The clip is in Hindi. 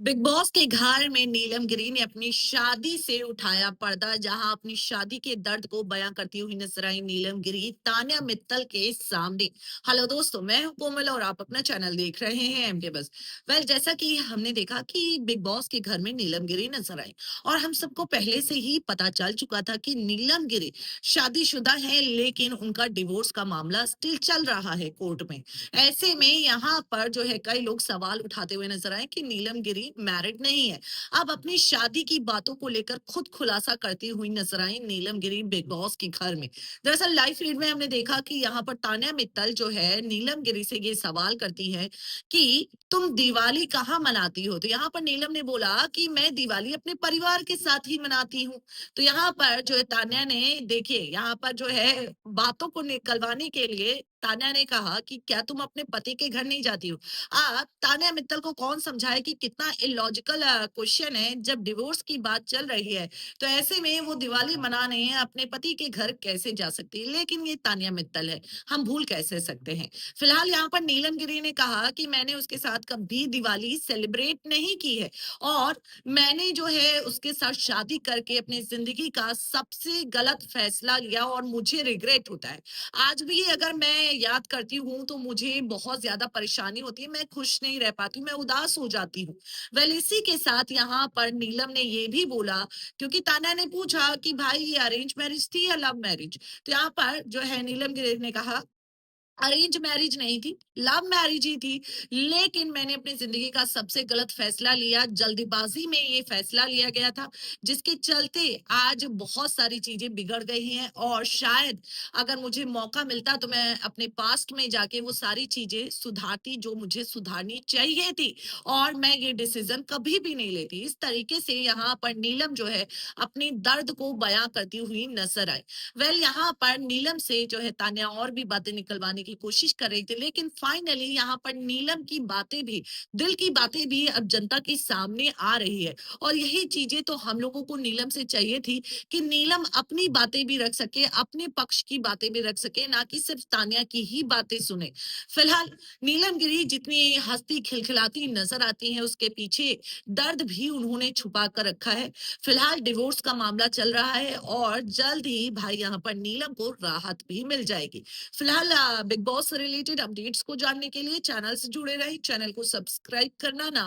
बिग बॉस के घर में नीलम गिरी ने अपनी शादी से उठाया पर्दा। जहां अपनी शादी के दर्द को बयां करती हुई नजर आई नीलम गिरी तान्या मित्तल के सामने। हेलो दोस्तों, मैं हूं कोमल और आप अपना चैनल देख रहे हैं एमके बस। जैसा कि हमने देखा कि बिग बॉस के घर में नीलम गिरी नजर आई और हम सबको पहले से ही पता चल चुका था कि नीलम गिरी शादीशुदा है, लेकिन उनका डिवोर्स का मामला स्टिल चल रहा है कोर्ट में। ऐसे में यहाँ पर जो है कई लोग सवाल उठाते हुए नजर आए कि नीलम गिरी मैरिड नहीं है। अब अपनी शादी की बातों को लेकर खुद खुलासा करती हुई नजर आई नीलम गिरी बिग बॉस के घर में। दरअसल लाइव फीड में हमने देखा कि यहाँ पर तान्या मित्तल जो है नीलम गिरी से ये सवाल करती है कि तुम दिवाली कहाँ मनाती हो। तो यहाँ पर नीलम ने बोला कि मैं दिवाली अपने परिवार के साथ ही मनाती हूँ। तो यहाँ पर जो है तान्या ने, देखिए यहाँ पर जो है बातों को निकलवाने के लिए तान्या ने कहा कि क्या तुम अपने पति के घर नहीं जाती हो। आप तान्या मित्तल को कौन समझाए कि कितना इलॉजिकल क्वेश्चन है। जब डिवोर्स की बात चल रही है तो ऐसे में वो दिवाली मनाने अपने पति के घर कैसे जा सकती है। लेकिन ये तान्या मित्तल है, हम भूल कैसे सकते हैं। फिलहाल यहाँ पर नीलम गिरी ने कहा कि मैंने उसके साथ कभी दिवाली सेलिब्रेट नहीं की है और मैंने जो है उसके साथ शादी करके अपनी जिंदगी का सबसे गलत फैसला लिया और मुझे रिग्रेट होता है। आज भी अगर मैं याद करती हूँ तो मुझे बहुत ज्यादा परेशानी होती है, मैं खुश नहीं रह पाती हूँ, मैं उदास हो जाती हूँ। इसी के साथ यहाँ पर नीलम ने ये भी बोला, क्योंकि ताना ने पूछा कि भाई ये अरेंज मैरिज थी या लव मैरिज। तो यहाँ पर जो है नीलम गिरी ने कहा अरेंज मैरिज नहीं थी, लव मैरिज ही थी। लेकिन मैंने अपनी जिंदगी का सबसे गलत फैसला लिया, जल्दीबाजी में ये फैसला लिया गया था, जिसके चलते आज बहुत सारी चीजें बिगड़ गई हैं। और शायद अगर मुझे मौका मिलता तो मैं अपने पास्ट में जाके वो सारी चीजें सुधारती जो मुझे सुधारनी चाहिए थी, और मैं ये डिसीजन कभी भी नहीं लेती। इस तरीके से यहाँ पर नीलम जो है अपनी दर्द को बयां करती हुई नजर आई। यहाँ पर नीलम से जो है तान्या और भी बातें निकलवाने की कोशिश कर रही थी, लेकिन फाइनली यहाँ पर नीलम की बातें भी, दिल की बातें भी अब जनता के सामने आ रही है। और यही चीजें तो हम लोगों को नीलम से चाहिए थी कि नीलम अपनी बातें भी रख सके, अपने पक्ष की बातें भी रख सके, ना कि सिर्फ तान्या की ही बातें सुने। फिलहाल नीलम गिरी जितनी हंसती खिलखिलाती नजर आती है, उसके पीछे दर्द भी उन्होंने छुपा कर रखा है। फिलहाल डिवोर्स का मामला चल रहा है और जल्द ही भाई यहाँ पर नीलम को राहत भी मिल जाएगी। फिलहाल बिग बॉस से रिलेटेड अपडेट्स को जानने के लिए चैनल से जुड़े रहे, चैनल को सब्सक्राइब करना ना